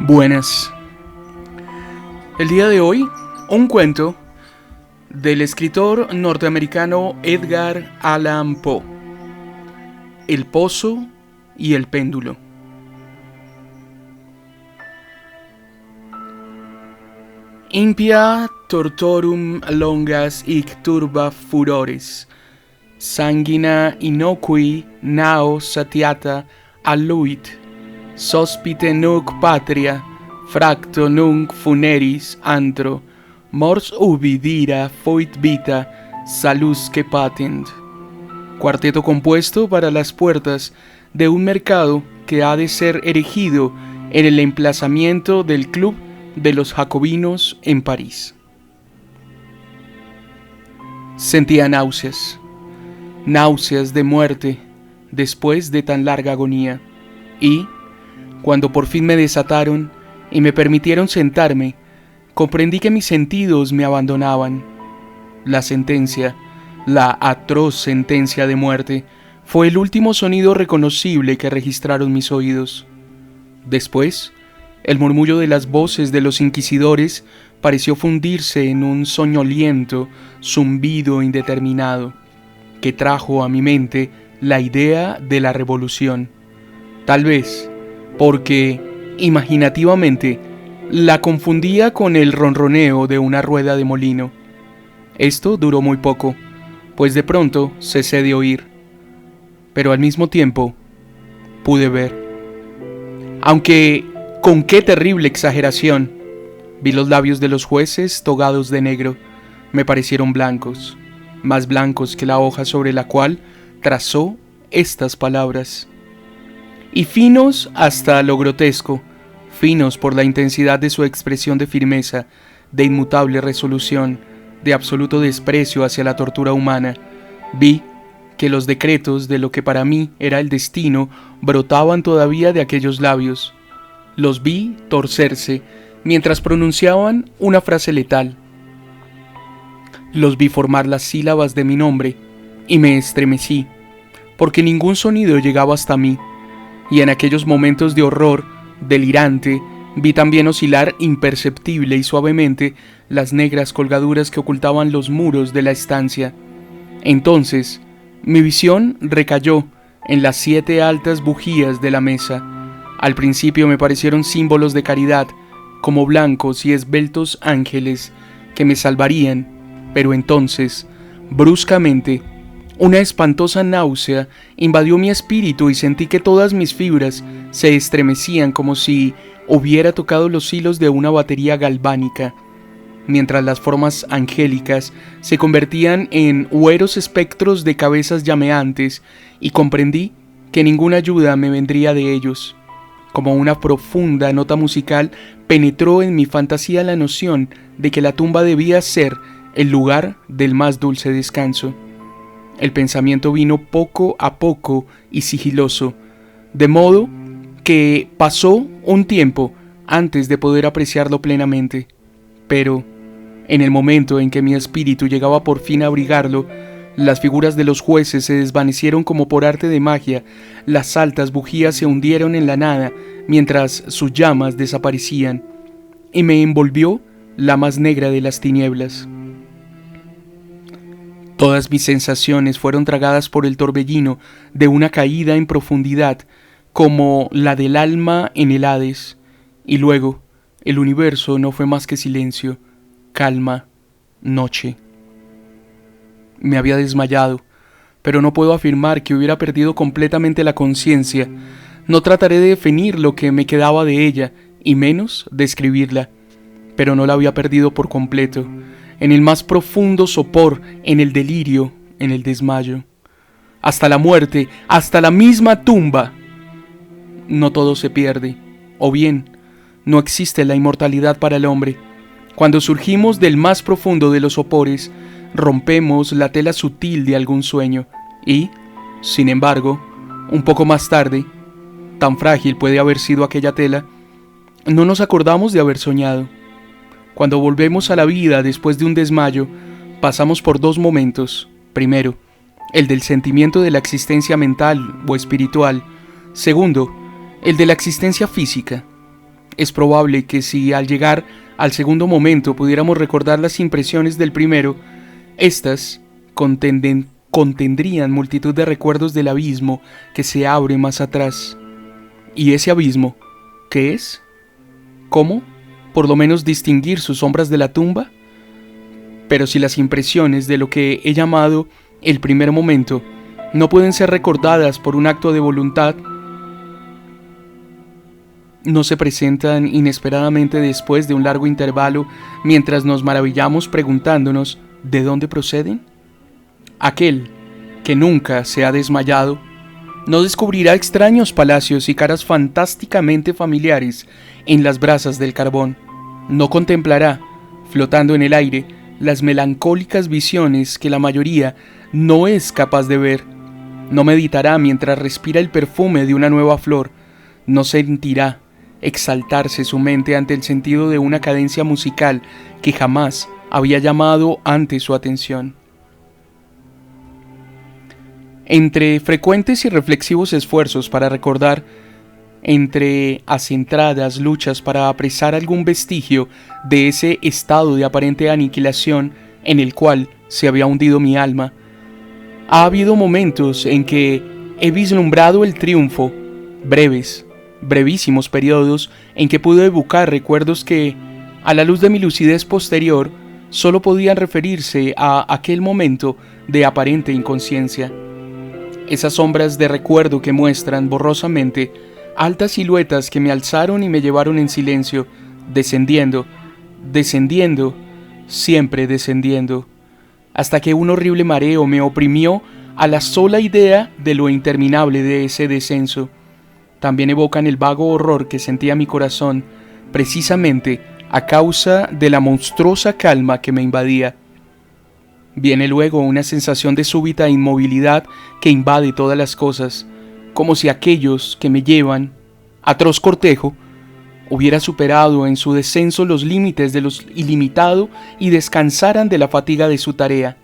Buenas. El día de hoy, un cuento del escritor norteamericano Edgar Allan Poe, El pozo y el péndulo. Impia tortorum longas hic turba furores, sanguina innocui nao satiata alluit, sospite nunc patria, fracto nunc funeris antro, mors ubi dira fuit vita, salusque patent. Cuarteto compuesto para las puertas de un mercado que ha de ser erigido en el emplazamiento del Club de los Jacobinos en París. Sentía náuseas de muerte después de tan larga agonía, y, cuando por fin me desataron y me permitieron sentarme, comprendí que mis sentidos me abandonaban. La sentencia, la atroz sentencia de muerte, fue el último sonido reconocible que registraron mis oídos. Después, el murmullo de las voces de los inquisidores pareció fundirse en un soñoliento zumbido indeterminado, que trajo a mi mente la idea de la revolución. Tal vez porque, imaginativamente, la confundía con el ronroneo de una rueda de molino. Esto duró muy poco, pues de pronto cesé de oír, pero al mismo tiempo pude ver. Aunque con qué terrible exageración, vi los labios de los jueces togados de negro. Me parecieron blancos, más blancos que la hoja sobre la cual trazó estas palabras. Y finos hasta lo grotesco, finos por la intensidad de su expresión de firmeza, de inmutable resolución, de absoluto desprecio hacia la tortura humana, vi que los decretos de lo que para mí era el destino brotaban todavía de aquellos labios. Los vi torcerse mientras pronunciaban una frase letal. Los vi formar las sílabas de mi nombre y me estremecí, porque ningún sonido llegaba hasta mí, y en aquellos momentos de horror delirante vi también oscilar imperceptible y suavemente las negras colgaduras que ocultaban los muros de la estancia. Entonces, mi visión recayó en las 7 altas bujías de la mesa. Al principio me parecieron símbolos de caridad, como blancos y esbeltos ángeles que me salvarían, pero entonces, bruscamente, una espantosa náusea invadió mi espíritu y sentí que todas mis fibras se estremecían como si hubiera tocado los hilos de una batería galvánica, mientras las formas angélicas se convertían en hueros espectros de cabezas llameantes, y comprendí que ninguna ayuda me vendría de ellos. Como una profunda nota musical penetró en mi fantasía la noción de que la tumba debía ser el lugar del más dulce descanso. El pensamiento vino poco a poco y sigiloso, de modo que pasó un tiempo antes de poder apreciarlo plenamente. Pero, en el momento en que mi espíritu llegaba por fin a abrigarlo, las figuras de los jueces se desvanecieron como por arte de magia, las altas bujías se hundieron en la nada mientras sus llamas desaparecían, y me envolvió la más negra de las tinieblas. Todas mis sensaciones fueron tragadas por el torbellino de una caída en profundidad, como la del alma en el Hades, y luego el universo no fue más que silencio, calma, noche. Me había desmayado, pero no puedo afirmar que hubiera perdido completamente la conciencia. No trataré de definir lo que me quedaba de ella, y menos describirla, pero no la había perdido por completo, en el más profundo sopor, en el delirio, en el desmayo. Hasta la muerte, hasta la misma tumba. No todo se pierde, o bien, no existe la inmortalidad para el hombre. Cuando surgimos del más profundo de los sopores, rompemos la tela sutil de algún sueño y, sin embargo, un poco más tarde, tan frágil puede haber sido aquella tela, no nos acordamos de haber soñado. Cuando volvemos a la vida después de un desmayo, pasamos por 2 momentos. Primero, el del sentimiento de la existencia mental o espiritual. Segundo, el de la existencia física. Es probable que si al llegar al segundo momento pudiéramos recordar las impresiones del primero, éstas contendrían multitud de recuerdos del abismo que se abre más atrás. ¿Y ese abismo qué es? ¿Cómo? Por lo menos distinguir sus sombras de la tumba. Pero si las impresiones de lo que he llamado el primer momento no pueden ser recordadas por un acto de voluntad, no se presentan inesperadamente después de un largo intervalo mientras nos maravillamos preguntándonos ¿de dónde proceden? Aquel que nunca se ha desmayado no descubrirá extraños palacios y caras fantásticamente familiares en las brasas del carbón. No contemplará, flotando en el aire, las melancólicas visiones que la mayoría no es capaz de ver. No meditará mientras respira el perfume de una nueva flor. No sentirá exaltarse su mente ante el sentido de una cadencia musical que jamás había llamado antes su atención. Entre frecuentes y reflexivos esfuerzos para recordar, entre acentradas luchas para apresar algún vestigio de ese estado de aparente aniquilación en el cual se había hundido mi alma, ha habido momentos en que he vislumbrado el triunfo, brevísimos periodos en que pude evocar recuerdos que, a la luz de mi lucidez posterior, solo podían referirse a aquel momento de aparente inconsciencia. Esas sombras de recuerdo que muestran borrosamente altas siluetas que me alzaron y me llevaron en silencio, descendiendo, siempre descendiendo, hasta que un horrible mareo me oprimió a la sola idea de lo interminable de ese descenso. También evocan el vago horror que sentía mi corazón, precisamente a causa de la monstruosa calma que me invadía. Viene luego una sensación de súbita inmovilidad que invade todas las cosas, como si aquellos que me llevan, atroz cortejo, hubiera superado en su descenso los límites de lo ilimitado y descansaran de la fatiga de su tarea.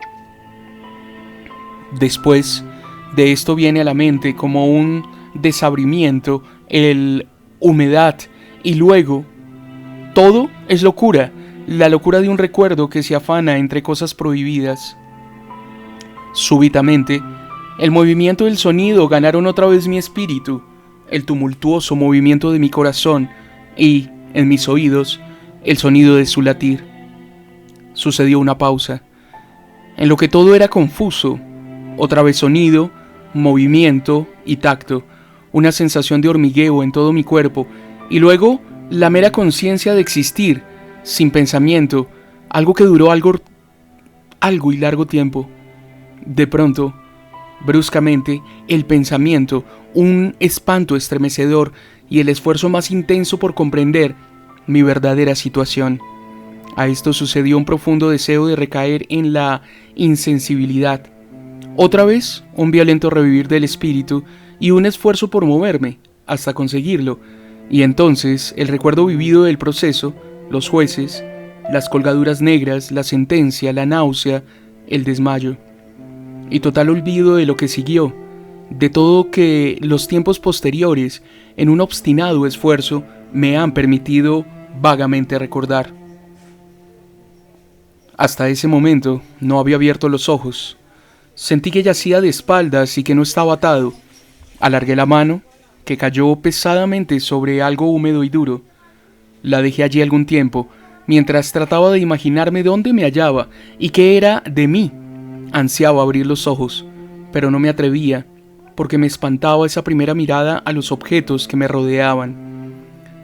Después de esto viene a la mente como un desabrimiento, el humedad, y luego todo es locura, la locura de un recuerdo que se afana entre cosas prohibidas. Súbitamente, el movimiento del sonido ganaron otra vez mi espíritu, el tumultuoso movimiento de mi corazón y, en mis oídos, el sonido de su latir. Sucedió una pausa, en lo que todo era confuso, otra vez sonido, movimiento y tacto, una sensación de hormigueo en todo mi cuerpo, y luego la mera conciencia de existir, sin pensamiento, algo que duró algo y largo tiempo. De pronto, bruscamente, el pensamiento, un espanto estremecedor y el esfuerzo más intenso por comprender mi verdadera situación. A esto sucedió un profundo deseo de recaer en la insensibilidad. Otra vez, un violento revivir del espíritu y un esfuerzo por moverme hasta conseguirlo. Y entonces, el recuerdo vivido del proceso, los jueces, las colgaduras negras, la sentencia, la náusea, el desmayo. Y total olvido de lo que siguió, de todo que los tiempos posteriores, en un obstinado esfuerzo, me han permitido vagamente recordar. Hasta ese momento no había abierto los ojos. Sentí que yacía de espaldas y que no estaba atado. Alargué la mano, que cayó pesadamente sobre algo húmedo y duro. La dejé allí algún tiempo, mientras trataba de imaginarme dónde me hallaba y qué era de mí. Ansiaba abrir los ojos, pero no me atrevía, porque me espantaba esa primera mirada a los objetos que me rodeaban.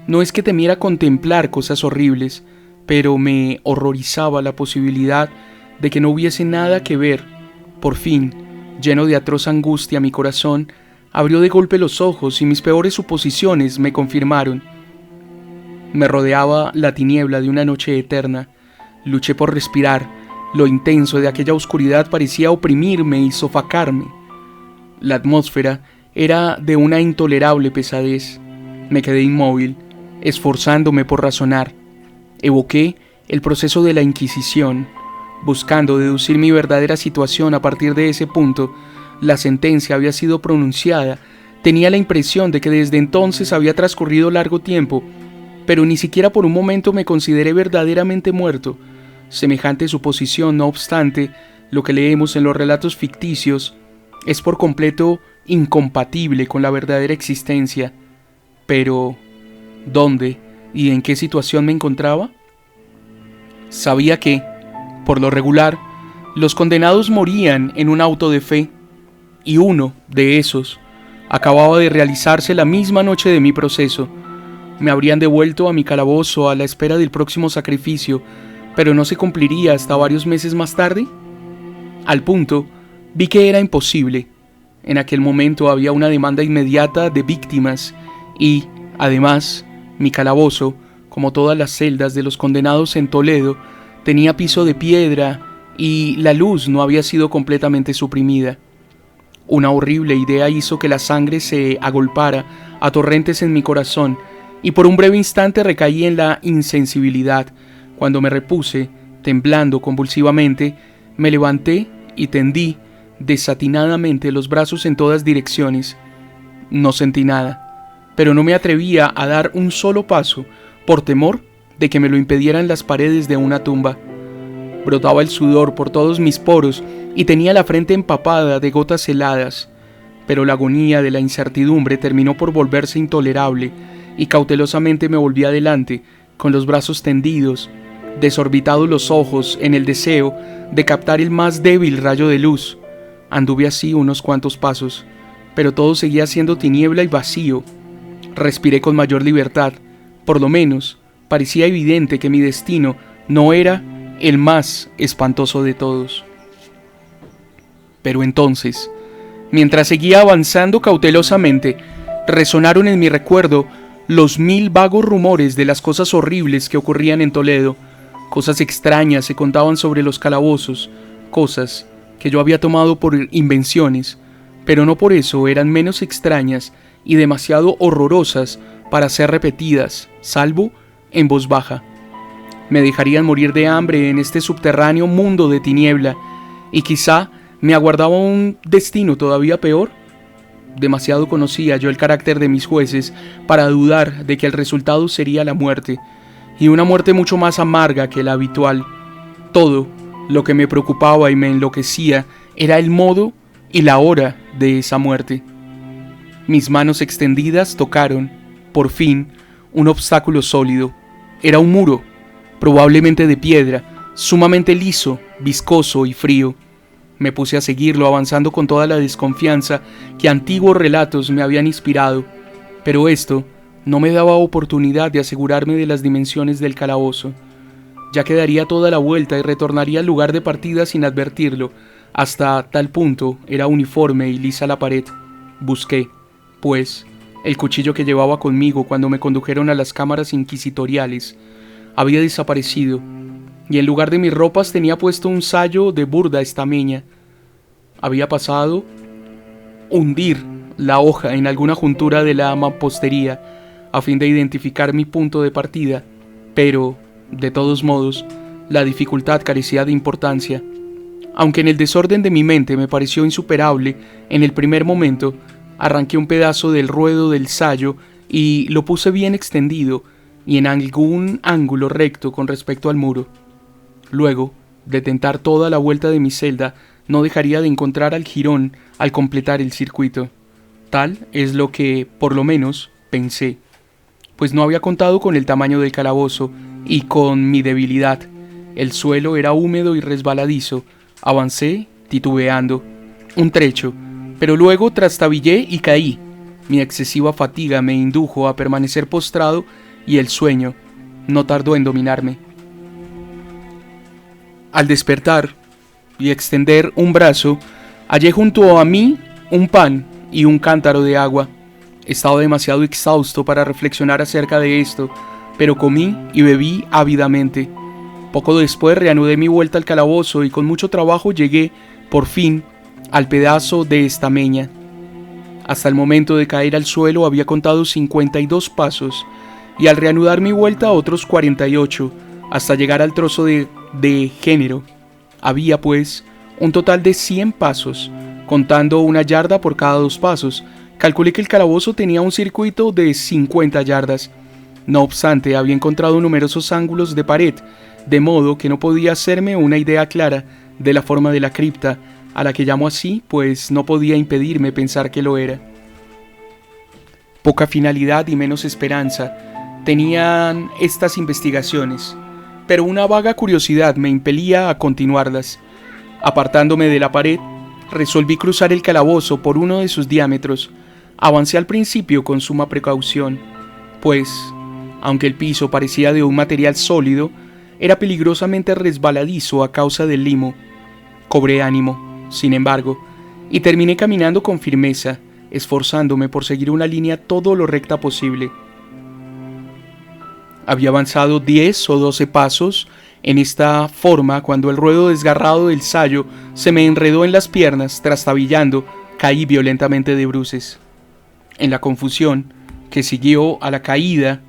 No es que temiera contemplar cosas horribles, pero me horrorizaba la posibilidad de que no hubiese nada que ver. Por fin, lleno de atroz angustia, mi corazón abrió de golpe los ojos y mis peores suposiciones me confirmaron. Me rodeaba la tiniebla de una noche eterna. Luché por respirar. Lo intenso de aquella oscuridad parecía oprimirme y sofocarme. La atmósfera era de una intolerable pesadez. Me quedé inmóvil, esforzándome por razonar. Evoqué el proceso de la Inquisición, buscando deducir mi verdadera situación a partir de ese punto. La sentencia había sido pronunciada. Tenía la impresión de que desde entonces había transcurrido largo tiempo. pero ni siquiera por un momento me consideré verdaderamente muerto. Semejante suposición, no obstante, lo que leemos en los relatos ficticios es por completo incompatible con la verdadera existencia. Pero, ¿dónde y en qué situación me encontraba? Sabía que, por lo regular, los condenados morían en un auto de fe, y uno de esos acababa de realizarse la misma noche de mi proceso. Me habrían devuelto a mi calabozo a la espera del próximo sacrificio, pero no se cumpliría hasta varios meses más tarde. Al punto, vi que era imposible. En aquel momento había una demanda inmediata de víctimas y, además, mi calabozo, como todas las celdas de los condenados en Toledo, tenía piso de piedra y la luz no había sido completamente suprimida. Una horrible idea hizo que la sangre se agolpara a torrentes en mi corazón y por un breve instante recaí en la insensibilidad. Cuando me repuse, temblando convulsivamente, me levanté y tendí desatinadamente los brazos en todas direcciones. No sentí nada, pero no me atrevía a dar un solo paso por temor de que me lo impidieran las paredes de una tumba. Brotaba el sudor por todos mis poros y tenía la frente empapada de gotas heladas, pero la agonía de la incertidumbre terminó por volverse intolerable y cautelosamente me volví adelante, con los brazos tendidos, desorbitados los ojos en el deseo de captar el más débil rayo de luz. Anduve así unos cuantos pasos, pero todo seguía siendo tiniebla y vacío. Respiré con mayor libertad, por lo menos parecía evidente que mi destino no era el más espantoso de todos. Pero entonces, mientras seguía avanzando cautelosamente, resonaron en mi recuerdo los 1000 vagos rumores de las cosas horribles que ocurrían en Toledo. Cosas extrañas se contaban sobre los calabozos, cosas que yo había tomado por invenciones, pero no por eso eran menos extrañas y demasiado horrorosas para ser repetidas, salvo en voz baja. Me dejarían morir de hambre en este subterráneo mundo de tiniebla, y quizá me aguardaba un destino todavía peor. Demasiado conocía yo el carácter de mis jueces para dudar de que el resultado sería la muerte, y una muerte mucho más amarga que la habitual. Todo lo que me preocupaba y me enloquecía era el modo y la hora de esa muerte. Mis manos extendidas tocaron, por fin, un obstáculo sólido. Era un muro, probablemente de piedra, sumamente liso, viscoso y frío. Me puse a seguirlo, avanzando con toda la desconfianza que antiguos relatos me habían inspirado, pero esto no me daba oportunidad de asegurarme de las dimensiones del calabozo. Ya que daría toda la vuelta y retornaría al lugar de partida sin advertirlo. Hasta tal punto era uniforme y lisa la pared. Busqué, pues, el cuchillo que llevaba conmigo cuando me condujeron a las cámaras inquisitoriales. Había desaparecido, y en lugar de mis ropas tenía puesto un sayo de burda estameña. Había pasado hundir la hoja en alguna juntura de la mampostería a fin de identificar mi punto de partida, pero, de todos modos, la dificultad carecía de importancia. Aunque en el desorden de mi mente me pareció insuperable, en el primer momento arranqué un pedazo del ruedo del sayo y lo puse bien extendido y en algún ángulo recto con respecto al muro. Luego, de tentar toda la vuelta de mi celda, no dejaría de encontrar al jirón al completar el circuito. Tal es lo que, por lo menos, pensé, pues no había contado con el tamaño del calabozo y con mi debilidad. El suelo era húmedo y resbaladizo. Avancé, titubeando, un trecho, pero luego trastabillé y caí. Mi excesiva fatiga me indujo a permanecer postrado y el sueño no tardó en dominarme. Al despertar y extender un brazo, hallé junto a mí un pan y un cántaro de agua. Estaba demasiado exhausto para reflexionar acerca de esto, pero comí y bebí ávidamente. Poco después reanudé mi vuelta al calabozo y con mucho trabajo llegué, por fin, al pedazo de estameña. Hasta el momento de caer al suelo había contado 52 pasos, y al reanudar mi vuelta otros 48, hasta llegar al trozo de género. Había, pues, un total de 100 pasos, contando una yarda por cada 2 pasos. Calculé que el calabozo tenía un circuito de 50 yardas. No obstante, había encontrado numerosos ángulos de pared, de modo que no podía hacerme una idea clara de la forma de la cripta, a la que llamo así, pues no podía impedirme pensar que lo era. Poca finalidad y menos esperanza tenían estas investigaciones, pero una vaga curiosidad me impelía a continuarlas. Apartándome de la pared, resolví cruzar el calabozo por uno de sus diámetros. Avancé al principio con suma precaución, pues, aunque el piso parecía de un material sólido, era peligrosamente resbaladizo a causa del limo. Cobré ánimo, sin embargo, y terminé caminando con firmeza, esforzándome por seguir una línea todo lo recta posible. Había avanzado 10 o 12 pasos en esta forma cuando el ruedo desgarrado del sayo se me enredó en las piernas, trastabillando, caí violentamente de bruces. En la confusión que siguió a la caída,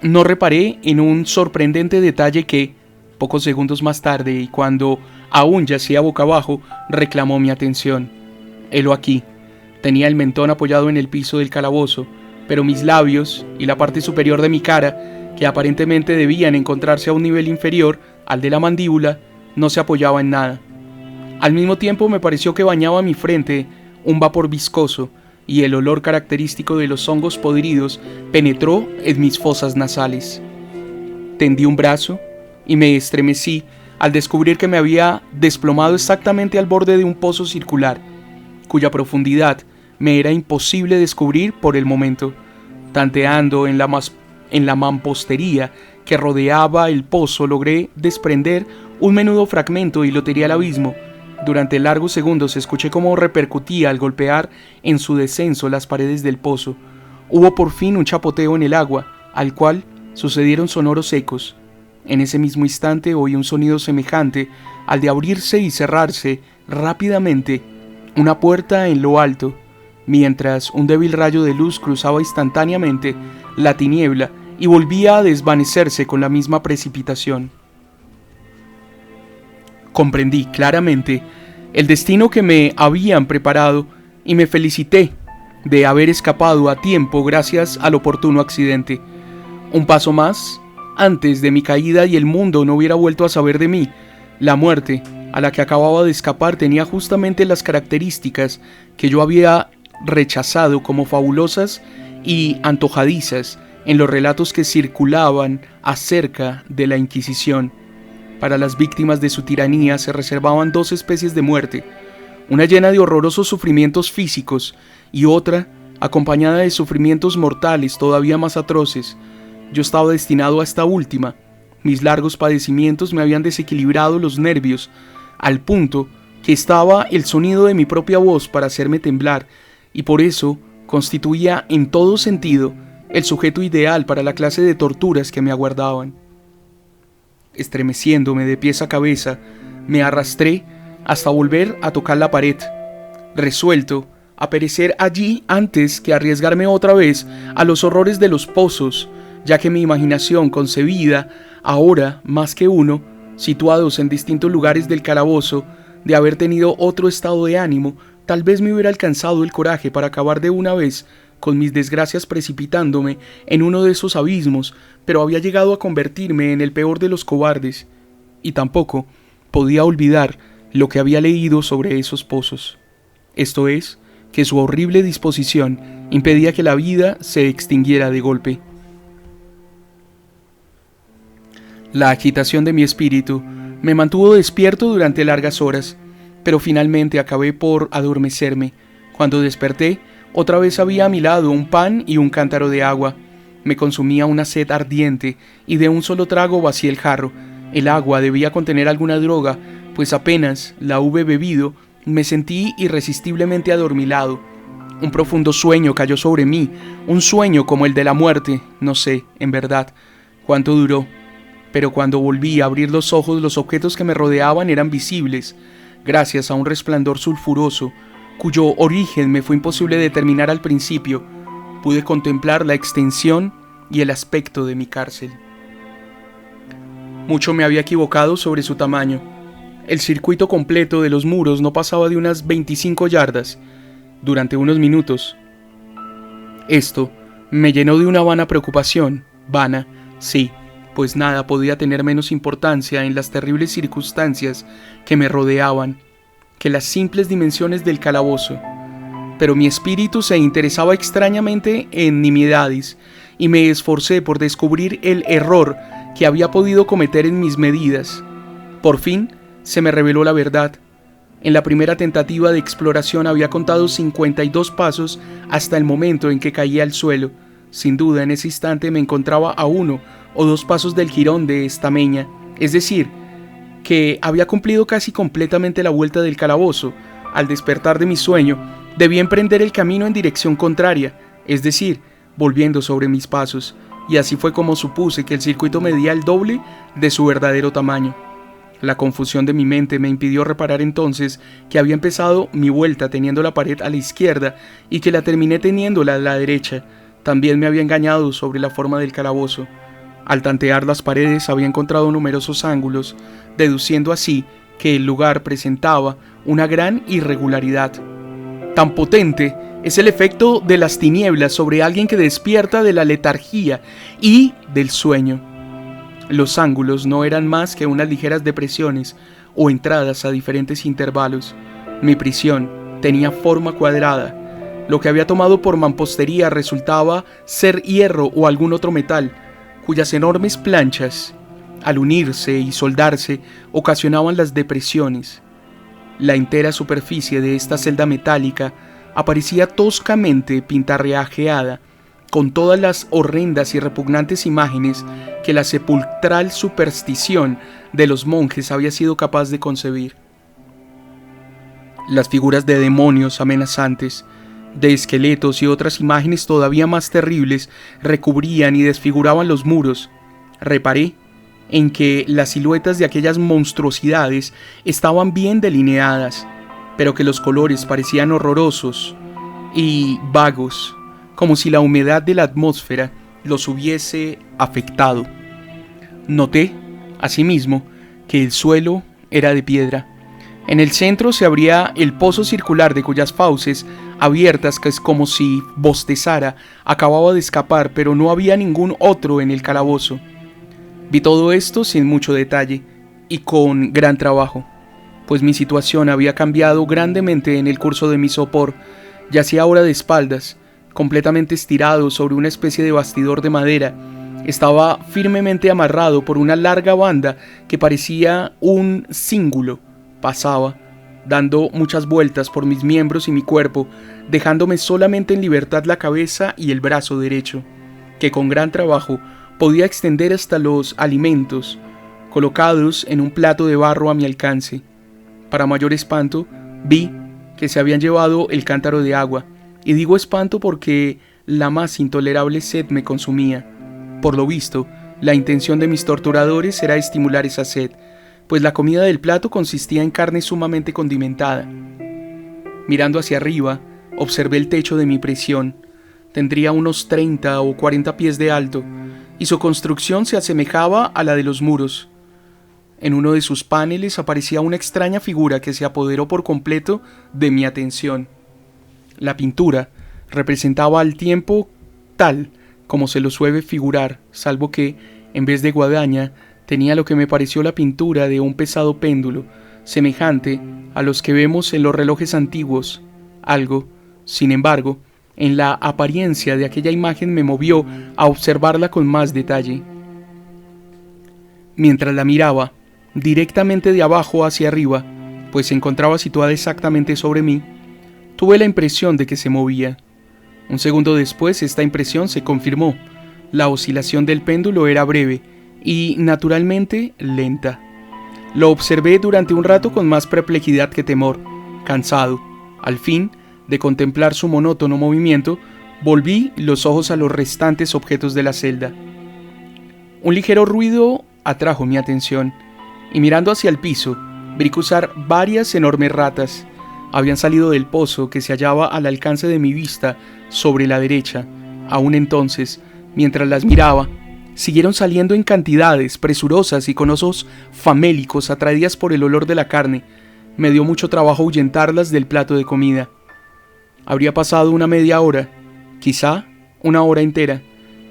no reparé en un sorprendente detalle que, pocos segundos más tarde y cuando aún yacía boca abajo, reclamó mi atención. Helo aquí. Tenía el mentón apoyado en el piso del calabozo, pero mis labios y la parte superior de mi cara, que aparentemente debían encontrarse a un nivel inferior al de la mandíbula, no se apoyaba en nada. Al mismo tiempo me pareció que bañaba mi frente un vapor viscoso, y el olor característico de los hongos podridos penetró en mis fosas nasales. Tendí un brazo y me estremecí al descubrir que me había desplomado exactamente al borde de un pozo circular, cuya profundidad me era imposible descubrir por el momento. Tanteando en la mampostería que rodeaba el pozo, logré desprender un menudo fragmento y lo tiré al abismo. Durante largos segundos escuché cómo repercutía al golpear en su descenso las paredes del pozo. Hubo por fin un chapoteo en el agua, al cual sucedieron sonoros ecos. En ese mismo instante oí un sonido semejante al de abrirse y cerrarse rápidamente una puerta en lo alto, mientras un débil rayo de luz cruzaba instantáneamente la tiniebla y volvía a desvanecerse con la misma precipitación. Comprendí claramente el destino que me habían preparado y me felicité de haber escapado a tiempo gracias al oportuno accidente. Un paso más antes de mi caída y el mundo no hubiera vuelto a saber de mí. La muerte a la que acababa de escapar tenía justamente las características que yo había rechazado como fabulosas y antojadizas en los relatos que circulaban acerca de la Inquisición. Para las víctimas de su tiranía se reservaban dos especies de muerte, una llena de horrorosos sufrimientos físicos y otra acompañada de sufrimientos mortales todavía más atroces. Yo estaba destinado a esta última. Mis largos padecimientos me habían desequilibrado los nervios, al punto que estaba el sonido de mi propia voz para hacerme temblar, y por eso constituía en todo sentido el sujeto ideal para la clase de torturas que me aguardaban. Estremeciéndome de pies a cabeza, me arrastré hasta volver a tocar la pared, resuelto a perecer allí antes que arriesgarme otra vez a los horrores de los pozos, ya que mi imaginación concebida, ahora más que uno, situados en distintos lugares del calabozo, de haber tenido otro estado de ánimo, tal vez me hubiera alcanzado el coraje para acabar de una vez con mis desgracias precipitándome en uno de esos abismos, pero había llegado a convertirme en el peor de los cobardes, y tampoco podía olvidar lo que había leído sobre esos pozos. Esto es, que su horrible disposición impedía que la vida se extinguiera de golpe. La agitación de mi espíritu me mantuvo despierto durante largas horas, pero finalmente acabé por adormecerme. Cuando desperté, otra vez había a mi lado un pan y un cántaro de agua. Me consumía una sed ardiente y de un solo trago vacié el jarro. El agua debía contener alguna droga, pues apenas la hube bebido, me sentí irresistiblemente adormilado. Un profundo sueño cayó sobre mí, un sueño como el de la muerte. No sé, en verdad, cuánto duró, pero cuando volví a abrir los ojos, los objetos que me rodeaban eran visibles, gracias a un resplandor sulfuroso, cuyo origen me fue imposible determinar al principio. Pude contemplar la extensión y el aspecto de mi cárcel. Mucho me había equivocado sobre su tamaño. El circuito completo de los muros no pasaba de unas 25 yardas. Durante unos minutos, esto me llenó de una vana preocupación. Vana, sí, pues nada podía tener menos importancia en las terribles circunstancias que me rodeaban que las simples dimensiones del calabozo. Pero mi espíritu se interesaba extrañamente en nimiedades y me esforcé por descubrir el error que había podido cometer en mis medidas. Por fin se me reveló la verdad. En la primera tentativa de exploración había contado 52 pasos hasta el momento en que caía al suelo. Sin duda, en ese instante me encontraba a 1 o 2 pasos del jirón de estameña, es decir, que había cumplido casi completamente la vuelta del calabozo. Al despertar de mi sueño, debí emprender el camino en dirección contraria, es decir, volviendo sobre mis pasos, y así fue como supuse que el circuito medía el doble de su verdadero tamaño. La confusión de mi mente me impidió reparar entonces que había empezado mi vuelta teniendo la pared a la izquierda y que la terminé teniéndola a la derecha. También me había engañado sobre la forma del calabozo. Al tantear las paredes había encontrado numerosos ángulos, deduciendo así que el lugar presentaba una gran irregularidad. Tan potente es el efecto de las tinieblas sobre alguien que despierta de la letargía y del sueño. Los ángulos no eran más que unas ligeras depresiones o entradas a diferentes intervalos. Mi prisión tenía forma cuadrada. Lo que había tomado por mampostería resultaba ser hierro o algún otro metal, cuyas enormes planchas, al unirse y soldarse, ocasionaban las depresiones. La entera superficie de esta celda metálica aparecía toscamente pintarrajeada, con todas las horrendas y repugnantes imágenes que la sepulcral superstición de los monjes había sido capaz de concebir. Las figuras de demonios amenazantes, de esqueletos y otras imágenes todavía más terribles recubrían y desfiguraban los muros. Reparé en que las siluetas de aquellas monstruosidades estaban bien delineadas, pero que los colores parecían horrorosos y vagos, como si la humedad de la atmósfera los hubiese afectado. Noté, asimismo, que el suelo era de piedra. En el centro se abría el pozo circular de cuyas fauces abiertas, que es como si bostezara, acababa de escapar, pero no había ningún otro en el calabozo. Vi todo esto sin mucho detalle y con gran trabajo, pues mi situación había cambiado grandemente en el curso de mi sopor. Yacía ahora de espaldas, completamente estirado sobre una especie de bastidor de madera. Estaba firmemente amarrado por una larga banda que parecía un cíngulo. Pasaba, dando muchas vueltas por mis miembros y mi cuerpo, dejándome solamente en libertad la cabeza y el brazo derecho, que con gran trabajo podía extender hasta los alimentos, colocados en un plato de barro a mi alcance. Para mayor espanto, vi que se habían llevado el cántaro de agua, y digo espanto porque la más intolerable sed me consumía. Por lo visto, la intención de mis torturadores era estimular esa sed, pues la comida del plato consistía en carne sumamente condimentada. Mirando hacia arriba, observé el techo de mi prisión. Tendría unos 30 o 40 pies de alto, y su construcción se asemejaba a la de los muros. En uno de sus paneles aparecía una extraña figura que se apoderó por completo de mi atención. La pintura representaba al tiempo tal como se lo suele figurar, salvo que, en vez de guadaña, tenía lo que me pareció la pintura de un pesado péndulo, semejante a los que vemos en los relojes antiguos. Algo, sin embargo, en la apariencia de aquella imagen me movió a observarla con más detalle. Mientras la miraba, directamente de abajo hacia arriba, pues se encontraba situada exactamente sobre mí, tuve la impresión de que se movía. Un segundo después, esta impresión se confirmó. La oscilación del péndulo era breve y, naturalmente, lenta. Lo observé durante un rato con más perplejidad que temor. Cansado, al fin, de contemplar su monótono movimiento, volví los ojos a los restantes objetos de la celda. Un ligero ruido atrajo mi atención, y mirando hacia el piso, vi cruzar varias enormes ratas. Habían salido del pozo que se hallaba al alcance de mi vista sobre la derecha. Aún entonces, mientras las miraba, siguieron saliendo en cantidades presurosas y con ojos famélicos atraídas por el olor de la carne. Me dio mucho trabajo ahuyentarlas del plato de comida. Habría pasado una media hora, quizá una hora entera,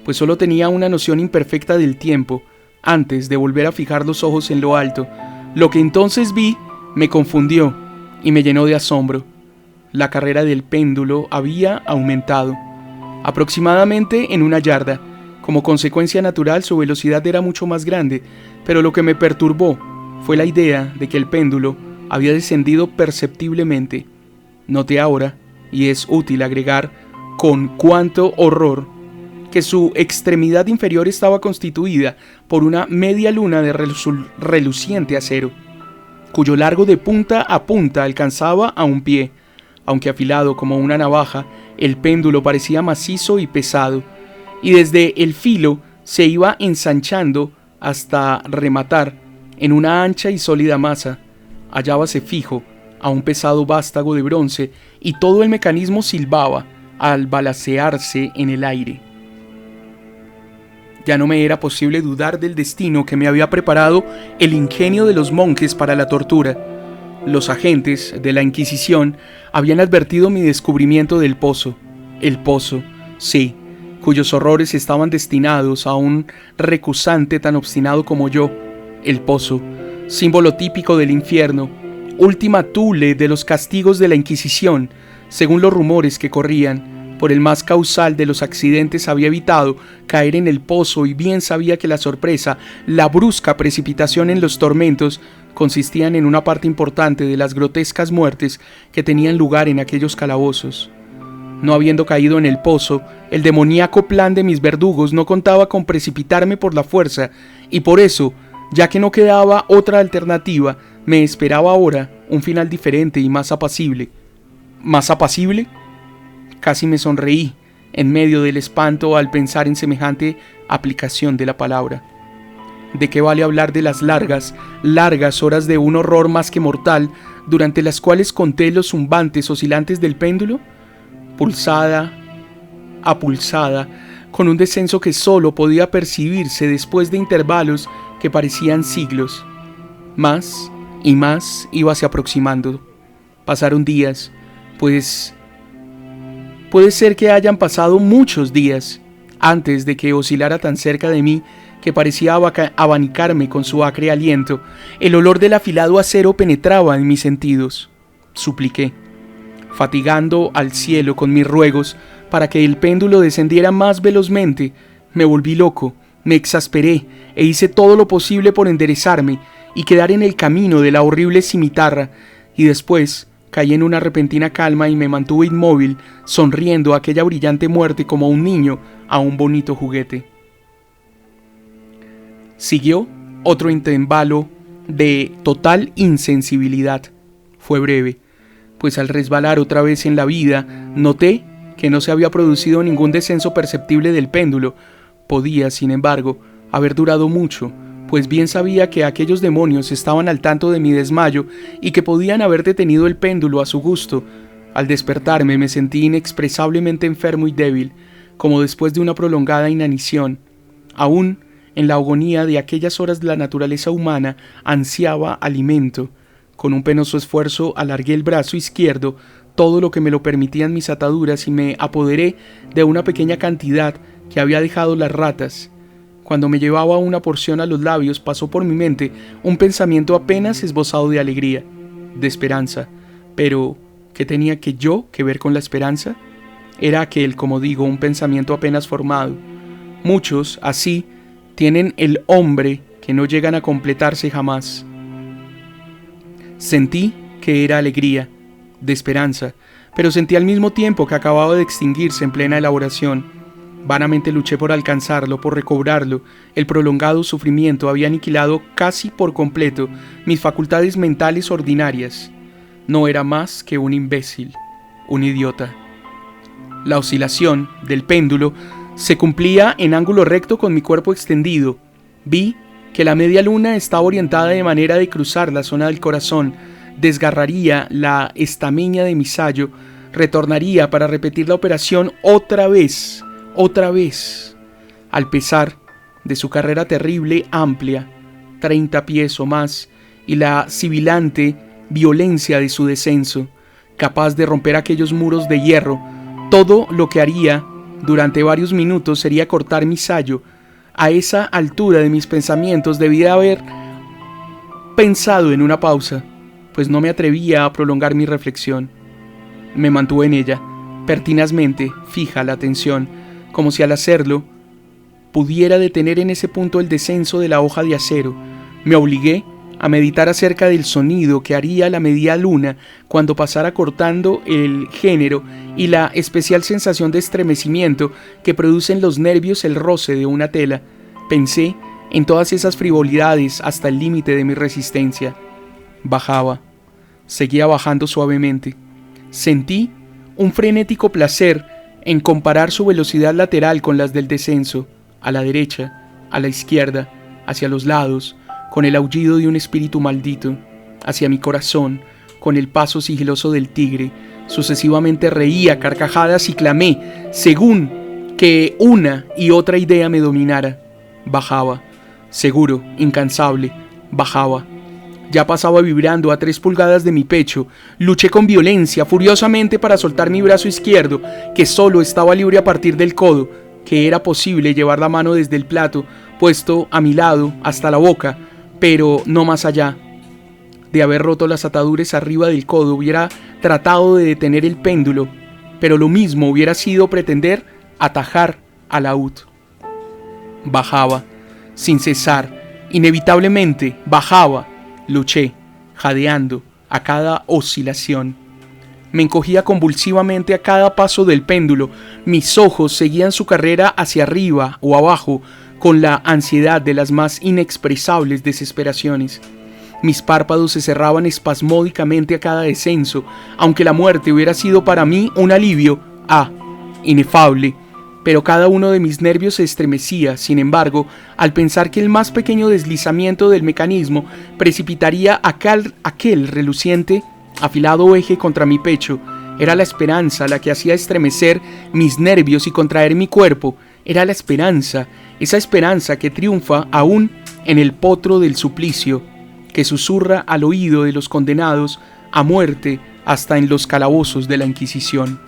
pues solo tenía una noción imperfecta del tiempo antes de volver a fijar los ojos en lo alto. Lo que entonces vi me confundió y me llenó de asombro. La carrera del péndulo había aumentado, aproximadamente en 1 yarda. Como consecuencia natural, su velocidad era mucho más grande, pero lo que me perturbó fue la idea de que el péndulo había descendido perceptiblemente. Noté ahora, y es útil agregar con cuánto horror, que su extremidad inferior estaba constituida por una media luna de reluciente acero, cuyo largo de punta a punta alcanzaba a un pie. Aunque afilado como una navaja, el péndulo parecía macizo y pesado, y desde el filo se iba ensanchando hasta rematar en una ancha y sólida masa. Hallábase fijo a un pesado vástago de bronce, y todo el mecanismo silbaba al balancearse en el aire. Ya no me era posible dudar del destino que me había preparado el ingenio de los monjes para la tortura. Los agentes de la Inquisición habían advertido mi descubrimiento del pozo. El pozo, sí, cuyos horrores estaban destinados a un recusante tan obstinado como yo. El pozo, símbolo típico del infierno, última thule de los castigos de la Inquisición. Según los rumores que corrían, por el más causal de los accidentes había evitado caer en el pozo, y bien sabía que la sorpresa, la brusca precipitación en los tormentos, consistían en una parte importante de las grotescas muertes que tenían lugar en aquellos calabozos. No habiendo caído en el pozo, el demoníaco plan de mis verdugos no contaba con precipitarme por la fuerza, y por eso, ya que no quedaba otra alternativa, me esperaba ahora un final diferente y más apacible. ¿Más apacible? Casi me sonreí en medio del espanto al pensar en semejante aplicación de la palabra. ¿De qué vale hablar de las largas horas de un horror más que mortal, durante las cuales conté los zumbantes oscilantes del péndulo, pulsada a pulsada, con un descenso que solo podía percibirse después de intervalos que parecían siglos? Más y más íbase aproximando. Pasaron días, pues puede ser que hayan pasado muchos días, antes de que oscilara tan cerca de mí que parecía abanicarme con su acre aliento. El olor del afilado acero penetraba en mis sentidos. Supliqué, fatigando al cielo con mis ruegos para que el péndulo descendiera más velozmente. Me volví loco, me exasperé e hice todo lo posible por enderezarme y quedar en el camino de la horrible cimitarra, y después caí en una repentina calma y me mantuve inmóvil, sonriendo a aquella brillante muerte como un niño a un bonito juguete. Siguió otro intervalo de total insensibilidad. Fue breve, pues al resbalar otra vez en la vida, noté que no se había producido ningún descenso perceptible del péndulo. Podía, sin embargo, haber durado mucho, pues bien sabía que aquellos demonios estaban al tanto de mi desmayo y que podían haber detenido el péndulo a su gusto. Al despertarme me sentí inexpresablemente enfermo y débil, como después de una prolongada inanición. Aún en la agonía de aquellas horas, la naturaleza humana ansiaba alimento. Con un penoso esfuerzo alargué el brazo izquierdo, todo lo que me lo permitían mis ataduras, y me apoderé de una pequeña cantidad que había dejado las ratas. Cuando me llevaba una porción a los labios, pasó por mi mente un pensamiento apenas esbozado de alegría, de esperanza. Pero, ¿qué tenía yo que ver con la esperanza? Era aquel, como digo, un pensamiento apenas formado. Muchos, así, tienen el hombre que no llegan a completarse jamás. Sentí que era alegría, de esperanza, pero sentí al mismo tiempo que acababa de extinguirse en plena elaboración. Vanamente luché por alcanzarlo, por recobrarlo. El prolongado sufrimiento había aniquilado casi por completo mis facultades mentales ordinarias. No era más que un imbécil, un idiota. La oscilación del péndulo se cumplía en ángulo recto con mi cuerpo extendido. Vi que la media luna estaba orientada de manera de cruzar la zona del corazón, desgarraría la estameña de mi sayo, retornaría para repetir la operación otra vez. Al pesar de su carrera terrible, amplia, 30 pies o más, y la sibilante violencia de su descenso, capaz de romper aquellos muros de hierro, todo lo que haría durante varios minutos sería cortar mi sayo. A esa altura de mis pensamientos debía haber pensado en una pausa, pues no me atrevía a prolongar mi reflexión. Me mantuve en ella, pertinazmente fija la atención, como si al hacerlo pudiera detener en ese punto el descenso de la hoja de acero. Me obligué a meditar acerca del sonido que haría la media luna cuando pasara cortando el género y la especial sensación de estremecimiento que producen los nervios el roce de una tela. Pensé en todas esas frivolidades hasta el límite de mi resistencia. Bajaba, seguía bajando suavemente. Sentí un frenético placer en comparar su velocidad lateral con las del descenso, a la derecha, a la izquierda, hacia los lados, con el aullido de un espíritu maldito, hacia mi corazón, con el paso sigiloso del tigre. Sucesivamente reía a carcajadas y clamé, según que una y otra idea me dominara. Bajaba, seguro, incansable, bajaba. Ya pasaba vibrando a 3 pulgadas de mi pecho. Luché con violencia, furiosamente, para soltar mi brazo izquierdo, que solo estaba libre a partir del codo, que era posible llevar la mano desde el plato, puesto a mi lado, hasta la boca, pero no más allá. De haber roto las ataduras arriba del codo, hubiera tratado de detener el péndulo, pero lo mismo hubiera sido pretender atajar al laúd. Bajaba, sin cesar, inevitablemente bajaba. Luché, jadeando, a cada oscilación. Me encogía convulsivamente a cada paso del péndulo. Mis ojos seguían su carrera hacia arriba o abajo, con la ansiedad de las más inexpresables desesperaciones. Mis párpados se cerraban espasmódicamente a cada descenso, aunque la muerte hubiera sido para mí un alivio, inefable. Pero cada uno de mis nervios se estremecía, sin embargo, al pensar que el más pequeño deslizamiento del mecanismo precipitaría aquel reluciente, afilado eje contra mi pecho. Era la esperanza la que hacía estremecer mis nervios y contraer mi cuerpo. Era la esperanza, esa esperanza que triunfa aún en el potro del suplicio, que susurra al oído de los condenados a muerte hasta en los calabozos de la Inquisición.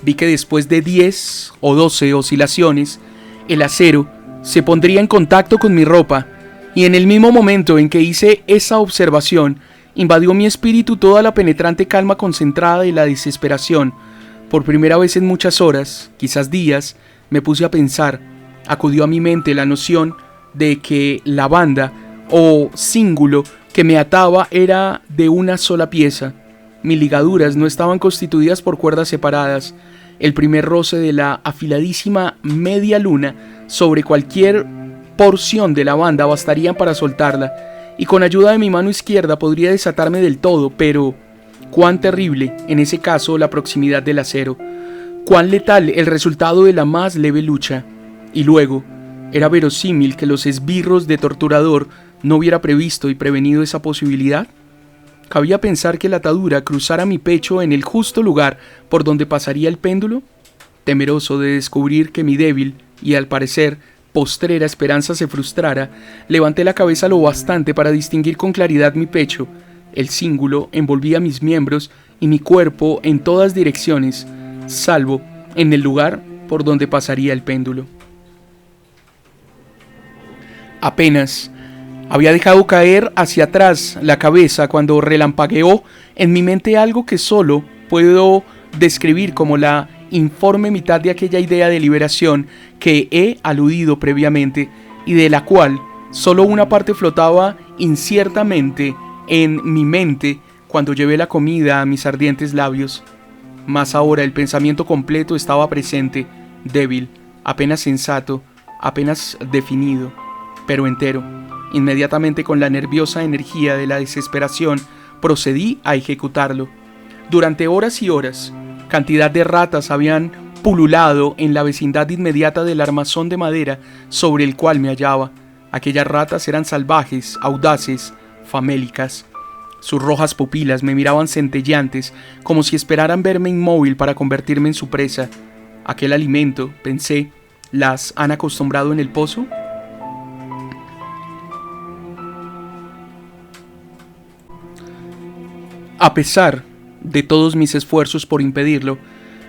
Vi que después de 10 o 12 oscilaciones, el acero se pondría en contacto con mi ropa, y en el mismo momento en que hice esa observación, invadió mi espíritu toda la penetrante calma concentrada de la desesperación. Por primera vez en muchas horas, quizás días, me puse a pensar. Acudió a mi mente la noción de que la banda o cíngulo que me ataba era de una sola pieza. Mis ligaduras no estaban constituidas por cuerdas separadas. El primer roce de la afiladísima media luna sobre cualquier porción de la banda bastaría para soltarla, y con ayuda de mi mano izquierda podría desatarme del todo, pero cuán terrible, en ese caso, la proximidad del acero. Cuán letal el resultado de la más leve lucha. Y luego, ¿era verosímil que los esbirros de torturador no hubiera previsto y prevenido esa posibilidad? ¿Cabía pensar que la atadura cruzara mi pecho en el justo lugar por donde pasaría el péndulo? Temeroso de descubrir que mi débil y, al parecer, postrera esperanza se frustrara, levanté la cabeza lo bastante para distinguir con claridad mi pecho. El cíngulo envolvía mis miembros y mi cuerpo en todas direcciones, salvo en el lugar por donde pasaría el péndulo. Apenas había dejado caer hacia atrás la cabeza cuando relampagueó en mi mente algo que solo puedo describir como la informe mitad de aquella idea de liberación que he aludido previamente y de la cual solo una parte flotaba inciertamente en mi mente cuando llevé la comida a mis ardientes labios. Mas ahora el pensamiento completo estaba presente, débil, apenas sensato, apenas definido, pero entero. Inmediatamente, con la nerviosa energía de la desesperación, procedí a ejecutarlo. Durante horas y horas, cantidad de ratas habían pululado en la vecindad inmediata del armazón de madera sobre el cual me hallaba. Aquellas ratas eran salvajes, audaces, famélicas. Sus rojas pupilas me miraban centelleantes, como si esperaran verme inmóvil para convertirme en su presa. Aquel alimento, pensé, ¿las han acostumbrado en el pozo? A pesar de todos mis esfuerzos por impedirlo,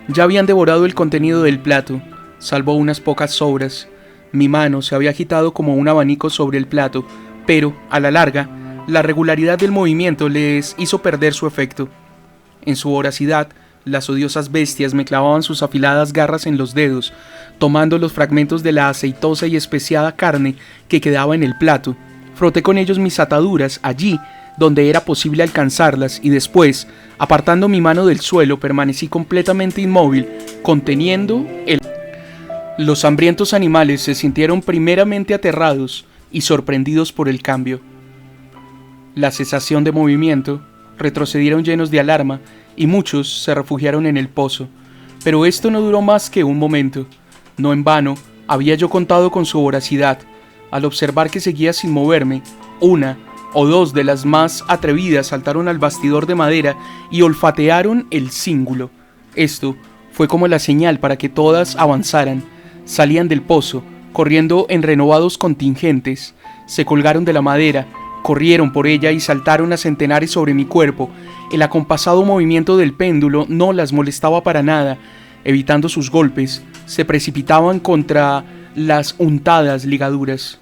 Ya habían devorado el contenido del plato, salvo unas pocas sobras. Mi mano se había agitado como un abanico sobre el plato, pero, a la larga, la regularidad del movimiento les hizo perder su efecto. En su voracidad, las odiosas bestias me clavaban sus afiladas garras en los dedos, tomando los fragmentos de la aceitosa y especiada carne que quedaba en el plato. Froté con ellos mis ataduras allí donde era posible alcanzarlas y después, apartando mi mano del suelo, permanecí completamente inmóvil, conteniendo el... Los hambrientos animales se sintieron primeramente aterrados y sorprendidos por el cambio. La cesación de movimiento, retrocedieron llenos de alarma y muchos se refugiaron en el pozo. Pero esto no duró más que un momento. No en vano había yo contado con su voracidad. Al observar que seguía sin moverme, una o dos de las más atrevidas saltaron al bastidor de madera y olfatearon el cíngulo. Esto fue como la señal para que todas avanzaran. Salían del pozo, corriendo en renovados contingentes. Se colgaron de la madera, corrieron por ella y saltaron a centenares sobre mi cuerpo. El acompasado movimiento del péndulo no las molestaba para nada. Evitando sus golpes, se precipitaban contra las untadas ligaduras.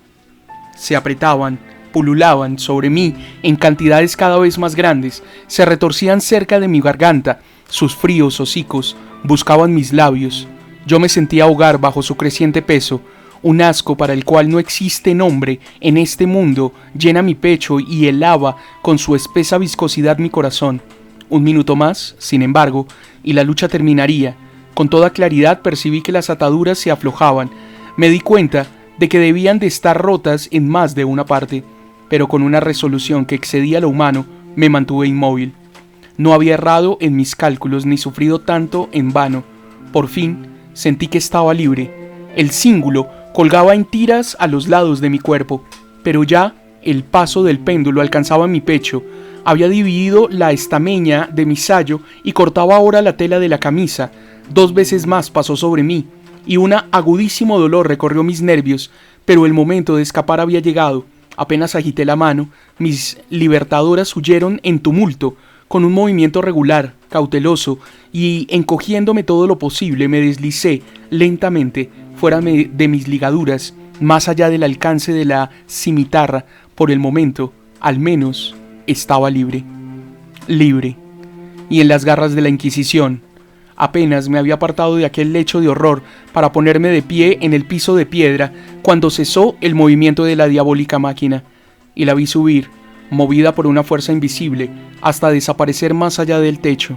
Se apretaban, pululaban sobre mí en cantidades cada vez más grandes, se retorcían cerca de mi garganta, sus fríos hocicos buscaban mis labios. Yo me sentía ahogar bajo su creciente peso. Un asco para el cual no existe nombre en este mundo llena mi pecho y helaba con su espesa viscosidad mi corazón. Un minuto más, sin embargo, y la lucha terminaría. Con toda claridad percibí que las ataduras se aflojaban. Me di cuenta de que debían de estar rotas en más de una parte, pero con una resolución que excedía lo humano, me mantuve inmóvil. No había errado en mis cálculos ni sufrido tanto en vano. Por fin, sentí que estaba libre. El cíngulo colgaba en tiras a los lados de mi cuerpo, pero ya el paso del péndulo alcanzaba mi pecho. Había dividido la estameña de mi sayo y cortaba ahora la tela de la camisa. 2 veces más pasó sobre mí, y un agudísimo dolor recorrió mis nervios, pero el momento de escapar había llegado. Apenas agité la mano, mis libertadoras huyeron en tumulto, con un movimiento regular, cauteloso, y encogiéndome todo lo posible me deslicé lentamente fuera de mis ligaduras, más allá del alcance de la cimitarra. Por el momento, al menos, estaba libre. Libre. Y en las garras de la Inquisición. Apenas me había apartado de aquel lecho de horror para ponerme de pie en el piso de piedra cuando cesó el movimiento de la diabólica máquina, y la vi subir, movida por una fuerza invisible, hasta desaparecer más allá del techo.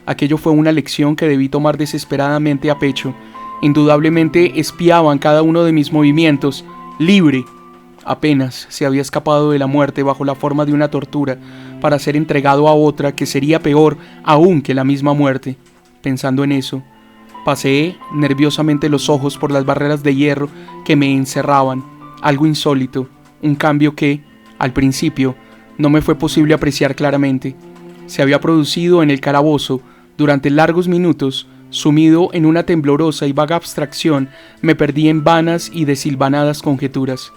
Aquello fue una lección que debí tomar desesperadamente a pecho. Indudablemente espiaban cada uno de mis movimientos. Libre. Apenas se había escapado de la muerte bajo la forma de una tortura, para ser entregado a otra que sería peor aún que la misma muerte. Pensando en eso, paseé nerviosamente los ojos por las barreras de hierro que me encerraban. Algo insólito, un cambio que, al principio, no me fue posible apreciar claramente. Se había producido en el calabozo. Durante largos minutos, sumido en una temblorosa y vaga abstracción, me perdí en vanas y desilvanadas conjeturas.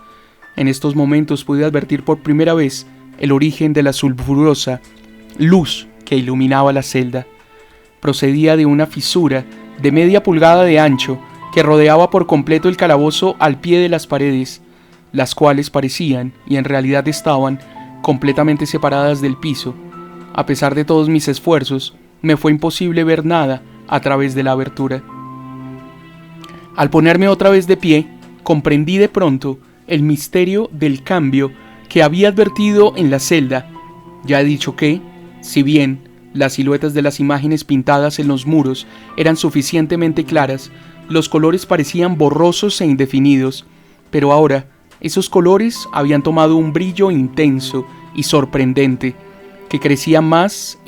En estos momentos pude advertir por primera vez el origen de la sulfurosa luz que iluminaba la celda. Procedía de una fisura de media pulgada de ancho que rodeaba por completo el calabozo al pie de las paredes, las cuales parecían, y en realidad estaban, completamente separadas del piso. A pesar de todos mis esfuerzos, me fue imposible ver nada a través de la abertura. Al ponerme otra vez de pie, comprendí de pronto el misterio del cambio que había advertido en la celda. Ya he dicho que, si bien las siluetas de las imágenes pintadas en los muros eran suficientemente claras, los colores parecían borrosos e indefinidos, pero ahora esos colores habían tomado un brillo intenso y sorprendente, que crecía más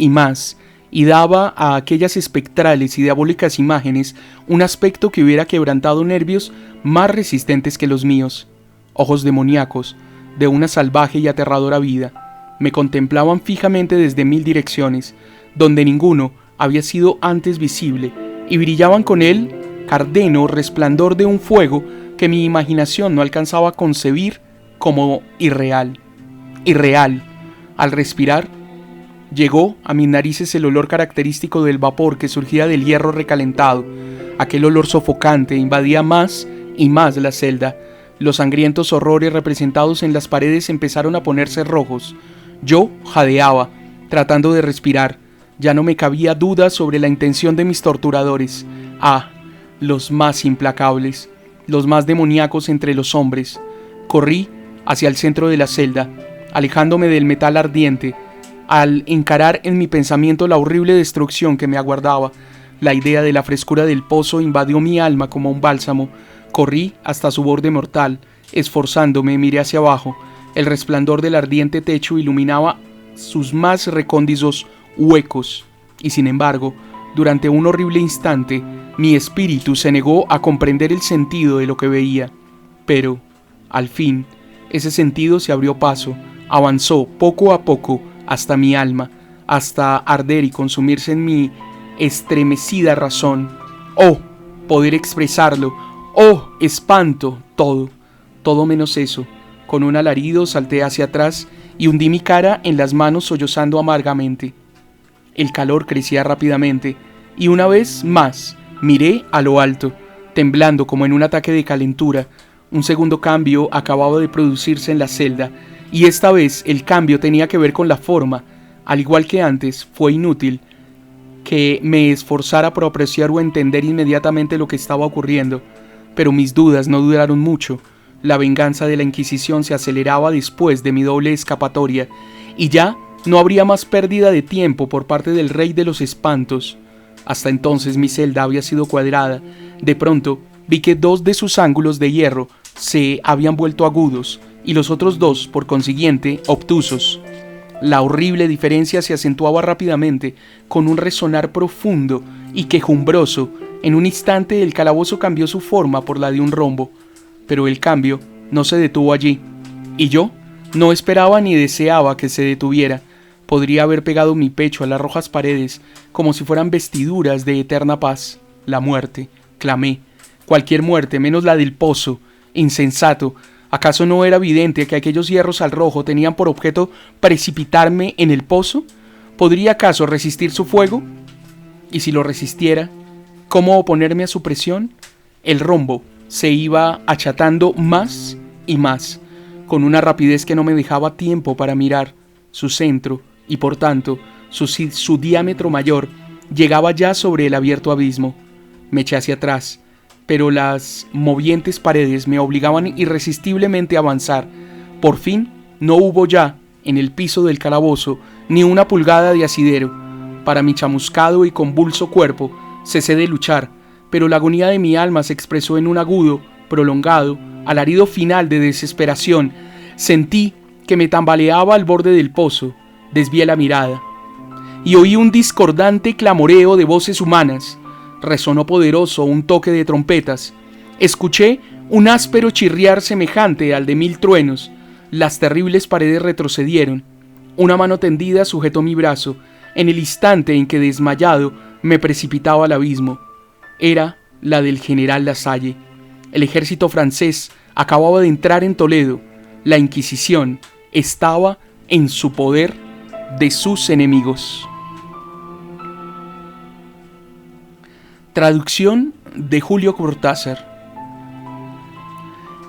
y daba a aquellas espectrales y diabólicas imágenes un aspecto que hubiera quebrantado nervios más resistentes que los míos. Ojos demoníacos, de una salvaje y aterradora vida, me contemplaban fijamente desde 1000 direcciones, donde ninguno había sido antes visible, y brillaban con él cárdeno resplandor de un fuego que mi imaginación no alcanzaba a concebir como irreal. Irreal. Al respirar, Llegó a mis narices el olor característico del vapor que surgía del hierro recalentado. Aquel olor sofocante invadía más y más la celda. Los sangrientos horrores representados en las paredes empezaron a ponerse rojos. Yo jadeaba, tratando de respirar. Ya no me cabía duda sobre la intención de mis torturadores. Ah, los más implacables, los más demoníacos entre los hombres. Corrí hacia el centro de la celda, alejándome del metal ardiente. Al encarar en mi pensamiento la horrible destrucción que me aguardaba, la idea de la frescura del pozo invadió mi alma como un bálsamo. Corrí hasta su borde mortal. Esforzándome, miré hacia abajo. El resplandor del ardiente techo iluminaba sus más recónditos huecos. Y sin embargo, durante un horrible instante, mi espíritu se negó a comprender el sentido de lo que veía. Pero, al fin, ese sentido se abrió paso, avanzó poco a poco hasta mi alma, hasta arder y consumirse en mi estremecida razón. ¡Oh! Poder expresarlo. ¡Oh! Espanto. Todo menos eso. Con un alarido salté hacia atrás y hundí mi cara en las manos sollozando amargamente. El calor crecía rápidamente y una vez más miré a lo alto, temblando como en un ataque de calentura. Un segundo cambio acababa de producirse en la celda y esta vez el cambio tenía que ver con la forma. Al igual que antes, fue inútil que me esforzara por apreciar o entender inmediatamente lo que estaba ocurriendo, pero mis dudas no duraron mucho. La venganza de la Inquisición se aceleraba después de mi doble escapatoria, y ya no habría más pérdida de tiempo por parte del Rey de los Espantos. Hasta entonces mi celda había sido cuadrada. De pronto vi que 2 de sus ángulos de hierro se habían vuelto agudos, y los otros 2, por consiguiente, obtusos. La horrible diferencia se acentuaba rápidamente, con un resonar profundo y quejumbroso. En un instante el calabozo cambió su forma por la de un rombo, pero el cambio no se detuvo allí, y yo no esperaba ni deseaba que se detuviera. Podría haber pegado mi pecho a las rojas paredes como si fueran vestiduras de eterna paz. La muerte, clamé. Cualquier muerte, menos la del pozo. Insensato. ¿Acaso no era evidente que aquellos hierros al rojo tenían por objeto precipitarme en el pozo? ¿Podría acaso resistir su fuego? Y si lo resistiera, ¿cómo oponerme a su presión? El rombo se iba achatando más y más, con una rapidez que no me dejaba tiempo para mirar. Su centro, y por tanto su diámetro mayor, llegaba ya sobre el abierto abismo. Me eché hacia atrás, pero las movientes paredes me obligaban irresistiblemente a avanzar. Por fin no hubo ya, en el piso del calabozo, ni una pulgada de asidero. Para mi chamuscado y convulso cuerpo cesé de luchar, pero la agonía de mi alma se expresó en un agudo, prolongado, alarido final de desesperación. Sentí que me tambaleaba al borde del pozo. Desvié la mirada y oí un discordante clamoreo de voces humanas. Resonó poderoso un toque de trompetas. Escuché un áspero chirriar semejante al de 1000 truenos. Las terribles paredes retrocedieron. Una mano tendida sujetó mi brazo en el instante en que, desmayado, me precipitaba al abismo. Era la del general Lasalle. El ejército francés acababa de entrar en Toledo. La Inquisición estaba en su poder de sus enemigos. Traducción de Julio Cortázar.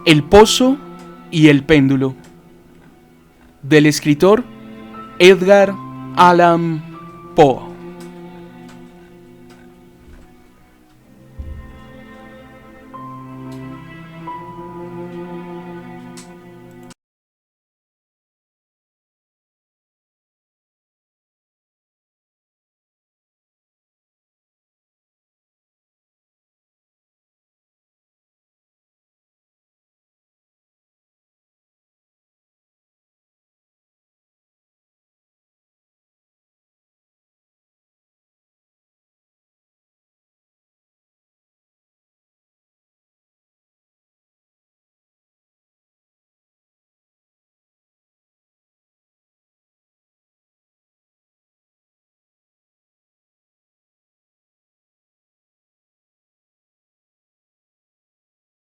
El pozo y el péndulo, del escritor Edgar Allan Poe.